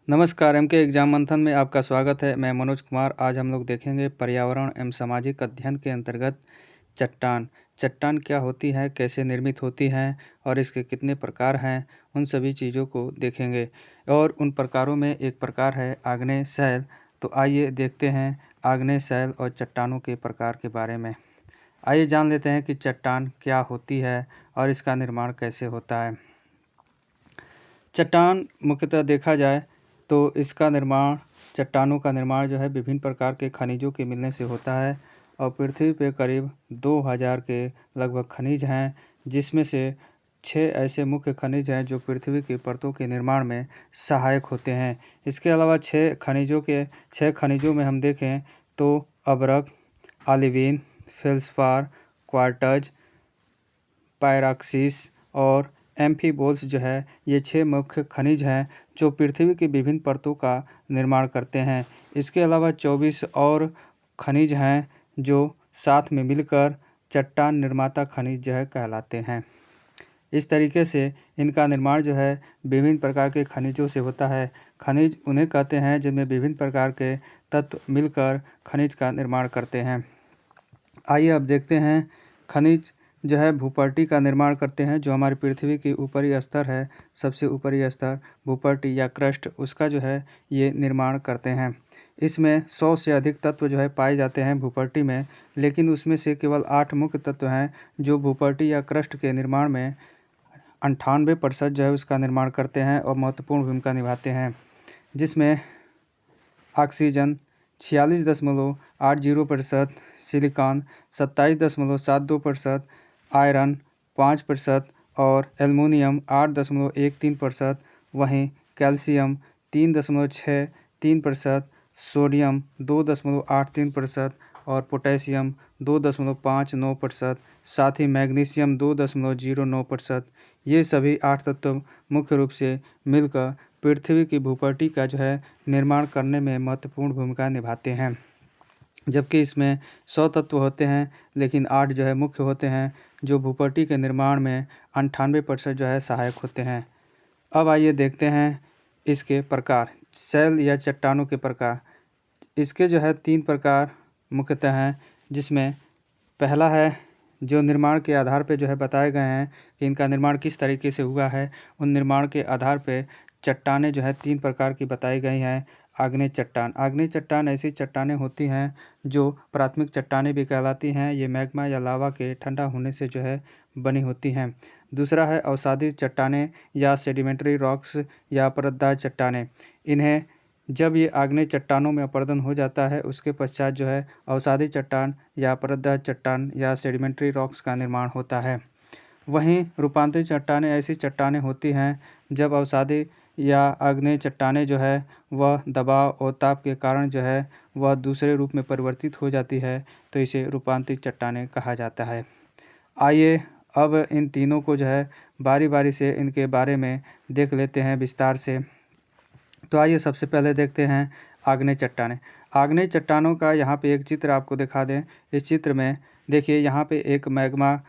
नमस्कार, MK exam मंथन में आपका स्वागत है। मैं मनोज कुमार। आज हम लोग देखेंगे पर्यावरण एवं सामाजिक अध्ययन के अंतर्गत चट्टान। चट्टान क्या होती है, कैसे निर्मित होती हैं और इसके कितने प्रकार हैं, उन सभी चीज़ों को देखेंगे। और उन प्रकारों में एक प्रकार है आग्नेय शैल। तो आइए देखते हैं आग्नेय शैल और चट्टानों के प्रकार के बारे में। आइए जान लेते हैं कि चट्टान क्या होती है और इसका निर्माण कैसे होता है। चट्टान मुख्यतः देखा जाए तो इसका निर्माण चट्टानों का निर्माण जो है विभिन्न प्रकार के खनिजों के मिलने से होता है और पृथ्वी पे करीब 2000 के लगभग खनिज हैं, जिसमें से 6 ऐसे मुख्य खनिज हैं जो पृथ्वी की परतों के निर्माण में सहायक होते हैं। इसके अलावा 6 खनिजों में हम देखें तो अभ्रक, ऑलिवीन, फेल्सपार, क्वार्ट्ज, पायरॉक्सिस और एम्फीबोल्स जो है ये 6 मुख्य खनिज हैं जो पृथ्वी की विभिन्न परतों का निर्माण करते हैं। इसके अलावा 24 और खनिज हैं जो साथ में मिलकर चट्टान निर्माता खनिज जो है कहलाते हैं। इस तरीके से इनका निर्माण जो है विभिन्न प्रकार के खनिजों से होता है। खनिज उन्हें कहते हैं जिनमें विभिन्न प्रकार के तत्व मिलकर खनिज का निर्माण करते हैं। आइए अब देखते हैं खनिज जो है भूपर्टी का निर्माण करते हैं। जो हमारी पृथ्वी की ऊपरी स्तर है, सबसे ऊपरी स्तर भूपर्टी या क्रस्ट, उसका जो है ये निर्माण करते हैं। इसमें 100 से अधिक तत्व जो है पाए जाते हैं भूपर्टी में, लेकिन उसमें से केवल 8 मुख्य तत्व हैं जो भूपर्टी या क्रस्ट के निर्माण में 98% जो है उसका निर्माण करते हैं और महत्वपूर्ण भूमिका निभाते हैं। जिसमें ऑक्सीजन 46.80%, सिलिकॉन 27.72%, आयरन 5% और एल्युमिनियम 8.13%, वहीं कैल्शियम 3.63%, सोडियम 2.83% और पोटेशियम 2.59%, साथ ही मैग्नीशियम 2.09%। ये सभी 8 तत्व मुख्य रूप से मिलकर पृथ्वी की भूपर्टी का जो है निर्माण करने में महत्वपूर्ण भूमिका निभाते हैं। जबकि इसमें 100 तत्व होते हैं, लेकिन 8 जो है मुख्य होते हैं जो भूपर्टी के निर्माण में 98% जो है सहायक होते हैं। अब आइए देखते हैं इसके प्रकार, शैल या चट्टानों के प्रकार। इसके जो है 3 प्रकार मुख्यतः हैं, जिसमें पहला है जो निर्माण के आधार पे जो है बताए गए हैं कि इनका निर्माण किस तरीके से हुआ है। उन निर्माण के आधार पे चट्टानें जो है 3 प्रकार की बताई गई हैं। आग्नेय चट्टान। आग्नेय चट्टान ऐसी चट्टानें होती हैं जो प्राथमिक चट्टानें भी कहलाती हैं। ये मैग्मा या लावा के ठंडा होने से जो है बनी होती हैं। दूसरा है अवसादी चट्टानें या सेडिमेंट्री रॉक्स या परतदार चट्टानें। इन्हें जब ये आग्नेय चट्टानों में अपरदन हो जाता है, उसके पश्चात जो है अवसादी चट्टान या परतदार चट्टान या सेडिमेंट्री रॉक्स का निर्माण होता है। वहीं रूपांतरित चट्टानें ऐसी चट्टानें होती हैं जब अवसादी या आग्नेय चट्टानें जो है वह दबाव और ताप के कारण जो है वह दूसरे रूप में परिवर्तित हो जाती है, तो इसे रूपांतरित चट्टानें कहा जाता है। आइए अब इन तीनों को जो है बारी बारी से इनके बारे में देख लेते हैं विस्तार से। तो आइए सबसे पहले देखते हैं आग्नेय चट्टानें। आग्नेय चट्टानों का यहाँ पे एक चित्र आपको दिखा दें। इस चित्र में देखिए यहाँ पे एक मैग्मा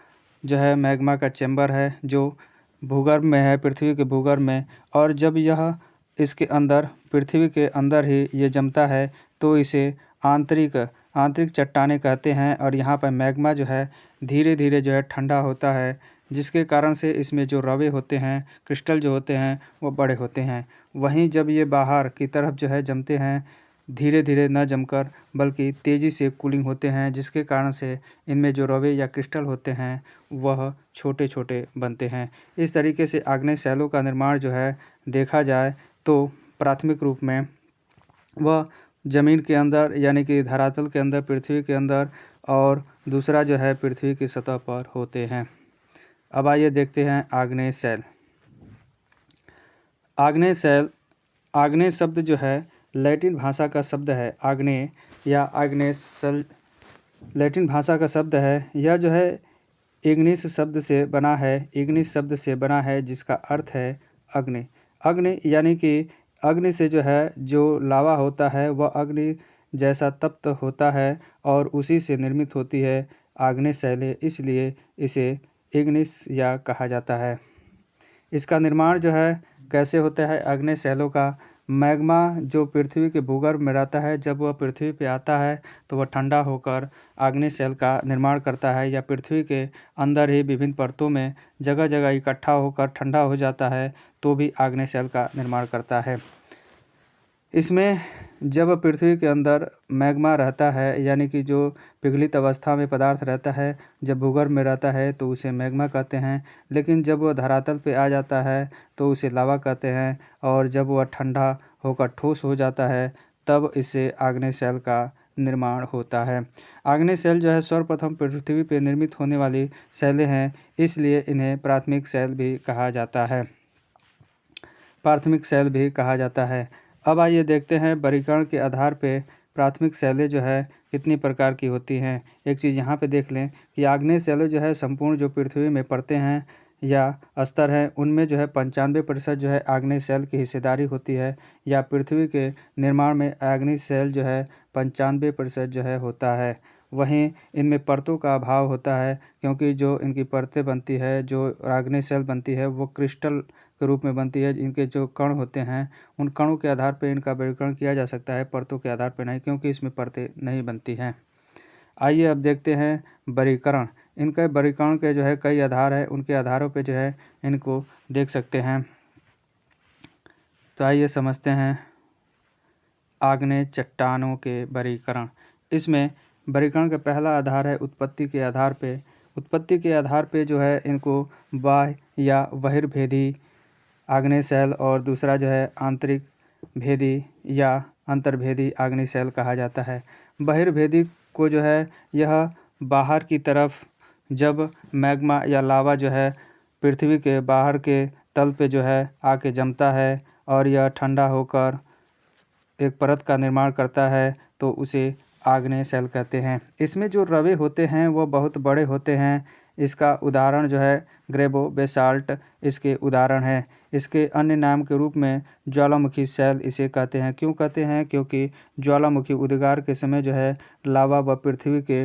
जो है, मैग्मा का चैम्बर है जो भूगर्भ में है, पृथ्वी के भूगर्भ में। और जब यह इसके अंदर, पृथ्वी के अंदर ही ये जमता है तो इसे आंतरिक चट्टानें कहते हैं। और यहाँ पर मैग्मा जो है धीरे धीरे जो है ठंडा होता है, जिसके कारण से इसमें जो रवे होते हैं, क्रिस्टल जो होते हैं, वो बड़े होते हैं। वहीं जब ये बाहर की तरफ जो है जमते हैं, धीरे धीरे न जमकर बल्कि तेज़ी से कूलिंग होते हैं, जिसके कारण से इनमें जो रवे या क्रिस्टल होते हैं वह छोटे छोटे बनते हैं। इस तरीके से आग्नेय शैलों का निर्माण जो है देखा जाए तो प्राथमिक रूप में वह ज़मीन के अंदर यानी कि धरातल के अंदर, पृथ्वी के अंदर, और दूसरा जो है पृथ्वी की सतह पर होते हैं। अब आइए देखते हैं आग्नेय शैल। आग्नेय शैल, आग्नेय शब्द जो है लैटिन भाषा का शब्द है। आग्नेय या आग्नेय शैल लैटिन भाषा का शब्द है। यह जो है इग्निस शब्द से बना है। इग्निस शब्द से बना है जिसका अर्थ है अग्नि। अग्नि यानी कि अग्नि से जो है जो लावा होता है वह अग्नि जैसा तप्त होता है और उसी से निर्मित होती है आग्नेय शैलें, इसलिए इसे इग्निस या कहा जाता है। इसका निर्माण जो है कैसे होता है आग्नेय शैलों का, मैग्मा जो पृथ्वी के भूगर्भ में रहता है, जब वह पृथ्वी पे आता है तो वह ठंडा होकर आग्नेय शेल का निर्माण करता है, या पृथ्वी के अंदर ही विभिन्न परतों में जगह जगह इकट्ठा होकर ठंडा हो जाता है तो भी आग्नेय शेल का निर्माण करता है। इसमें जब पृथ्वी के अंदर मैग्मा रहता है, यानी कि जो पिघलित अवस्था में पदार्थ रहता है, जब भूगर्भ में रहता है तो उसे मैग्मा कहते हैं, लेकिन जब वह धरातल पे आ जाता है तो उसे लावा कहते हैं, और जब वह ठंडा होकर ठोस हो जाता है तब इससे आग्नेय शेल का निर्माण होता है। आग्नेय शेल जो है सर्वप्रथम पृथ्वी पे निर्मित होने वाली शैलें हैं, इसलिए इन्हें प्राथमिक शेल भी कहा जाता है। प्राथमिक शेल भी कहा जाता है। अब आइए देखते हैं वर्गीकरण के आधार पे प्राथमिक शैलें जो है कितनी प्रकार की होती हैं। एक चीज़ यहाँ पे देख लें कि आग्नेय शैलें जो है संपूर्ण जो पृथ्वी में परतें हैं या स्तर हैं, उनमें जो है 95% जो है आग्नेय शेल की हिस्सेदारी होती है, या पृथ्वी के निर्माण में आग्नेय शेल जो है 95% जो है होता है। वहीं इनमें परतों का अभाव होता है, क्योंकि जो इनकी परतें बनती है, जो आग्नेय शेल बनती है, वो क्रिस्टल के रूप में बनती है। इनके जो कण होते हैं, उन कणों के आधार पर इनका वर्गीकरण किया जा सकता है, परतों के आधार पर नहीं, क्योंकि इसमें परतें नहीं बनती हैं। आइए अब देखते हैं वर्गीकरण। इनके वर्गीकरण के जो है कई आधार हैं, उनके आधारों पे जो है इनको देख सकते हैं। तो आइए समझते हैं आग्नेय चट्टानों के वर्गीकरण। इसमें वर्गीकरण का पहला आधार है उत्पत्ति के आधार पे। उत्पत्ति के आधार पे जो है इनको बाह्य या बहिर्भेदी आग्नेय शेल, और दूसरा जो है आंतरिक भेदी या अंतर्भेदी आग्नेय शेल कहा जाता है। बहिर्भेदी को जो है यह बाहर की तरफ जब मैग्मा या लावा जो है पृथ्वी के बाहर के तल पे जो है आके जमता है और यह ठंडा होकर एक परत का निर्माण करता है तो उसे आग्नेय शेल कहते हैं। इसमें जो रवे होते हैं वो बहुत बड़े होते हैं। इसका उदाहरण जो है ग्रेबो बेसाल्ट इसके उदाहरण है। इसके अन्य नाम के रूप में ज्वालामुखी शेल इसे कहते हैं। क्यों कहते हैं? क्योंकि ज्वालामुखी उद्गार के समय जो है लावा व पृथ्वी के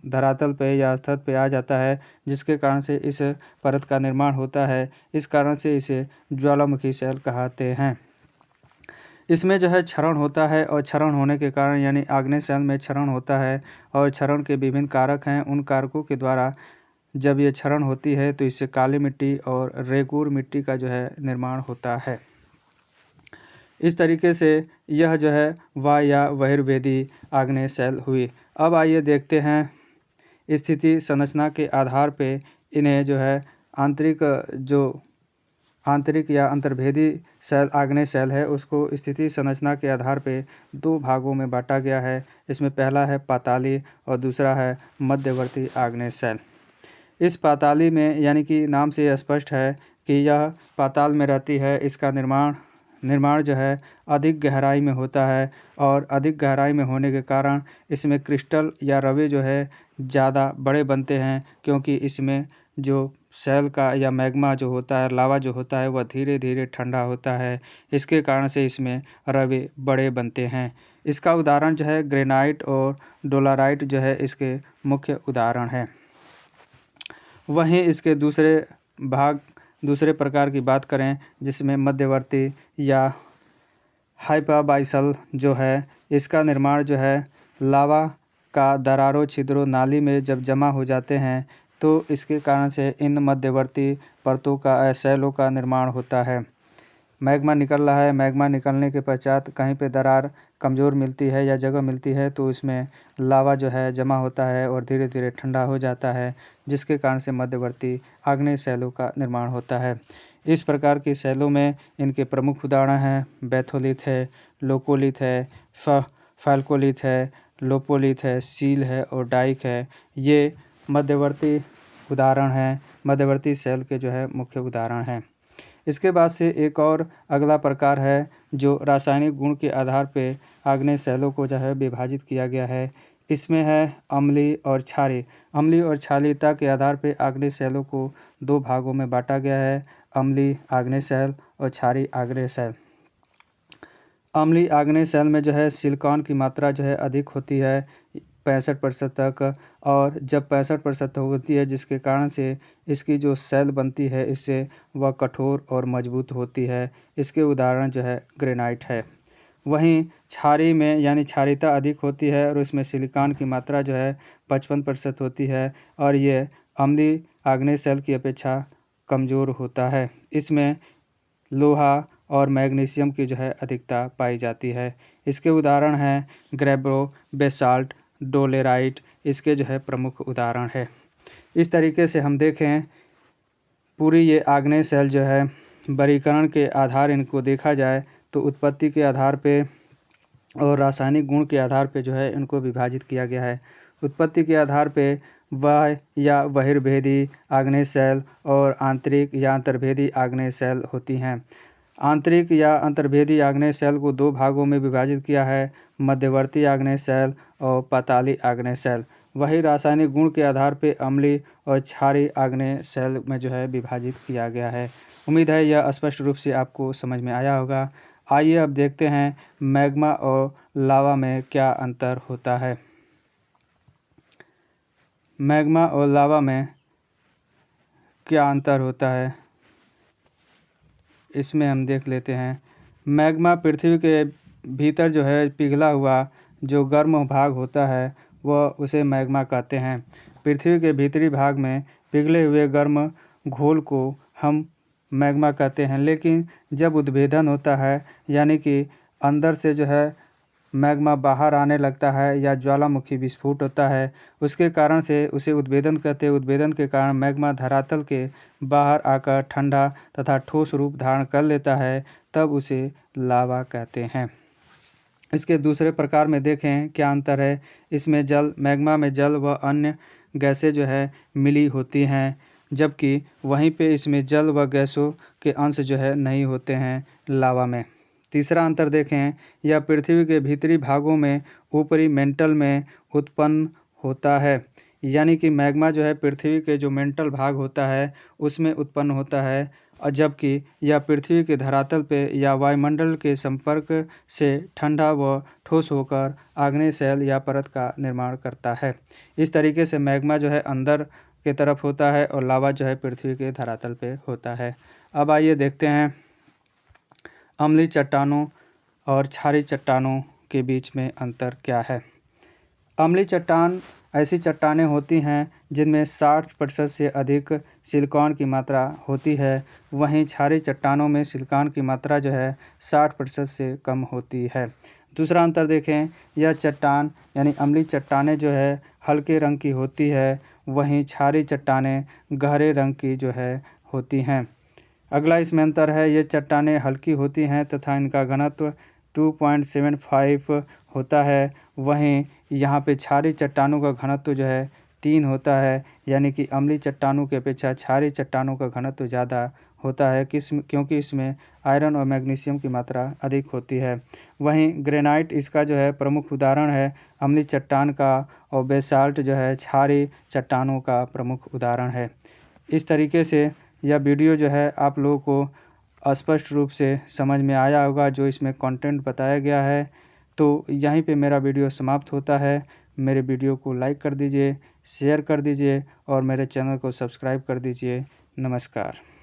धरातल पे या स्तर पे आ जाता है, जिसके कारण से इस परत का निर्माण होता है। इस कारण से इसे ज्वालामुखी शेल कहते हैं। इसमें जो है क्षरण होता है, और क्षरण होने के कारण यानी आग्नेय शेल में क्षरण होता है, और क्षरण के विभिन्न कारक हैं। उन कारकों के द्वारा जब ये क्षरण होती है तो इससे काली मिट्टी और रेगूर मिट्टी का जो है निर्माण होता है। इस तरीके से यह जो है बाह्य या बहिर्भेदी आग्नेय शेल हुई। अब आइए देखते हैं स्थिति संरचना के आधार पे इन्हें जो है आंतरिक या अंतर्भेदी शेल आग्नेय शेल है, उसको स्थिति संरचना के आधार पे दो भागों में बांटा गया है। इसमें पहला है पाताली और दूसरा है मध्यवर्ती आग्नेय शेल। इस पाताली में यानी कि नाम से यह स्पष्ट है कि यह पाताल में रहती है। इसका निर्माण जो है अधिक गहराई में होता है, और अधिक गहराई में होने के कारण इसमें क्रिस्टल या रवे जो है ज़्यादा बड़े बनते हैं, क्योंकि इसमें जो शेल का या मैग्मा जो होता है, लावा जो होता है, वह धीरे धीरे ठंडा होता है। इसके कारण से इसमें रवे बड़े बनते हैं। इसका उदाहरण जो है ग्रेनाइट और डोलाराइट जो है इसके मुख्य उदाहरण हैं। वहीं इसके दूसरे प्रकार की बात करें, जिसमें मध्यवर्ती या हाइपाबाइसल जो है, इसका निर्माण जो है लावा का दरारों छिद्रों नाली में जब जमा हो जाते हैं तो इसके कारण से इन मध्यवर्ती परतों का शैलों का निर्माण होता है। मैग्मा निकल रहा है, मैग्मा निकलने के पश्चात कहीं पे दरार कमज़ोर मिलती है या जगह मिलती है तो इसमें लावा जो है जमा होता है और धीरे धीरे ठंडा हो जाता है, जिसके कारण से मध्यवर्ती आग्नेय शैलों का निर्माण होता है। इस प्रकार की शैलों में इनके प्रमुख उदाहरण हैं बैथोलिथ है, लोकोलिथ है, फाल्कोलिथ है, लोपोलिथ है, सील है और डाइक है। ये मध्यवर्ती उदाहरण हैं, मध्यवर्ती शैल के जो है मुख्य उदाहरण हैं। इसके बाद से एक और अगला प्रकार है जो रासायनिक गुण के आधार पे आग्नेय शैलों को जो है विभाजित किया गया है। इसमें है अम्लीय और क्षारीय। अम्लीय और क्षारीयता के आधार पे आग्नेय शैलों को दो भागों में बांटा गया है, अम्लीय आग्नेय शैल और क्षारीय आग्नेय शैल। अम्लीय आग्नेय शैल में जो है सिलिकॉन की मात्रा जो है अधिक होती है। 65% तक, और जब 65% होती है जिसके कारण से इसकी जो सेल बनती है इससे वह कठोर और मजबूत होती है। इसके उदाहरण जो है ग्रेनाइट है। वहीं क्षारीय में यानी क्षारीयता अधिक होती है और उसमें सिलिकॉन की मात्रा जो है 55% होती है, और ये अम्लीय आग्नेय सेल की अपेक्षा कमज़ोर होता है। इसमें लोहा और मैग्नीशियम की जो है अधिकता पाई जाती है। इसके उदाहरण हैं ग्रेब्रो, बेसाल्ट, डोलेराइट, इसके जो है प्रमुख उदाहरण है। इस तरीके से हम देखें पूरी ये आग्नेय सेल जो है वर्गीकरण के आधार इनको देखा जाए तो उत्पत्ति के आधार पे और रासायनिक गुण के आधार पे जो है इनको विभाजित किया गया है। उत्पत्ति के आधार पे बाह्य या बहिर्भेदी आग्नेय सेल और आंतरिक या अंतर्भेदी आग्नेय सेल होती हैं। आंतरिक या अंतर्भेदी आग्नेय सेल को दो भागों में विभाजित किया है, मध्यवर्ती आग्नेय सेल और पाताली आग्नेय सेल। वही रासायनिक गुण के आधार पे अम्लीय और क्षारीय आग्नेय सेल में जो है विभाजित किया गया है। उम्मीद है यह स्पष्ट रूप से आपको समझ में आया होगा। आइए अब देखते हैं मैग्मा और लावा में क्या अंतर होता है। मैग्मा और लावा में क्या अंतर होता है इसमें हम देख लेते हैं। मैग्मा पृथ्वी के भीतर जो है पिघला हुआ जो गर्म भाग होता है वह उसे मैग्मा कहते हैं। पृथ्वी के भीतरी भाग में पिघले हुए गर्म घोल को हम मैग्मा कहते हैं, लेकिन जब उद्भेदन होता है यानी कि अंदर से जो है मैग्मा बाहर आने लगता है या ज्वालामुखी विस्फोट होता है, उसके कारण से उसे उद्भेदन कहते हैं। उद्भेदन के कारण मैग्मा धरातल के बाहर आकर ठंडा तथा ठोस रूप धारण कर लेता है, तब उसे लावा कहते हैं। इसके दूसरे प्रकार में देखें क्या अंतर है। इसमें जल, मैग्मा में जल व अन्य गैसें जो है मिली होती हैं, जबकि वहीं पे इसमें जल व गैसों के अंश जो है नहीं होते हैं लावा में। तीसरा अंतर देखें, यह पृथ्वी के भीतरी भागों में ऊपरी मेंटल में उत्पन्न होता है, यानी कि मैग्मा जो है पृथ्वी के जो मेंटल भाग होता है उसमें उत्पन्न होता है, और जबकि यह पृथ्वी के धरातल पे या वायुमंडल के संपर्क से ठंडा व ठोस होकर आग्नेय सेल या परत का निर्माण करता है। इस तरीके से मैग्मा जो है अंदर के तरफ होता है और लावा जो है पृथ्वी के धरातल पे होता है। अब आइए देखते हैं अम्लीय चट्टानों और क्षारीय चट्टानों के बीच में अंतर क्या है। अम्लीय चट्टान ऐसी चट्टानें होती हैं जिनमें 60% से अधिक सिलिकॉन की मात्रा होती है, वहीं क्षारीय चट्टानों में सिलिकॉन की मात्रा जो है 60% से कम होती है। दूसरा अंतर देखें, यह चट्टान यानी अम्लीय चट्टानें जो है हल्के रंग की होती है, वहीं क्षारीय चट्टानें गहरे रंग की जो है होती हैं। अगला इसमें अंतर है, ये चट्टानें हल्की होती हैं तथा इनका घनत्व 2.75 होता है, वहीं यहाँ पे क्षारीय चट्टानों का घनत्व जो है 3 होता है, यानी कि अम्लीय चट्टानों की अपेक्षा क्षारीय चट्टानों का घनत्व ज़्यादा होता है क्योंकि इसमें आयरन और मैग्नीशियम की मात्रा अधिक होती है। वहीं ग्रेनाइट इसका जो है प्रमुख उदाहरण है अम्लीय चट्टान का, और बेसाल्ट जो है क्षारीय चट्टानों का प्रमुख उदाहरण है। इस तरीके से यह वीडियो जो है आप लोगों को स्पष्ट रूप से समझ में आया होगा जो इसमें कंटेंट बताया गया है। तो यहीं पे मेरा वीडियो समाप्त होता है। मेरे वीडियो को लाइक कर दीजिए, शेयर कर दीजिए और मेरे चैनल को सब्सक्राइब कर दीजिए। नमस्कार।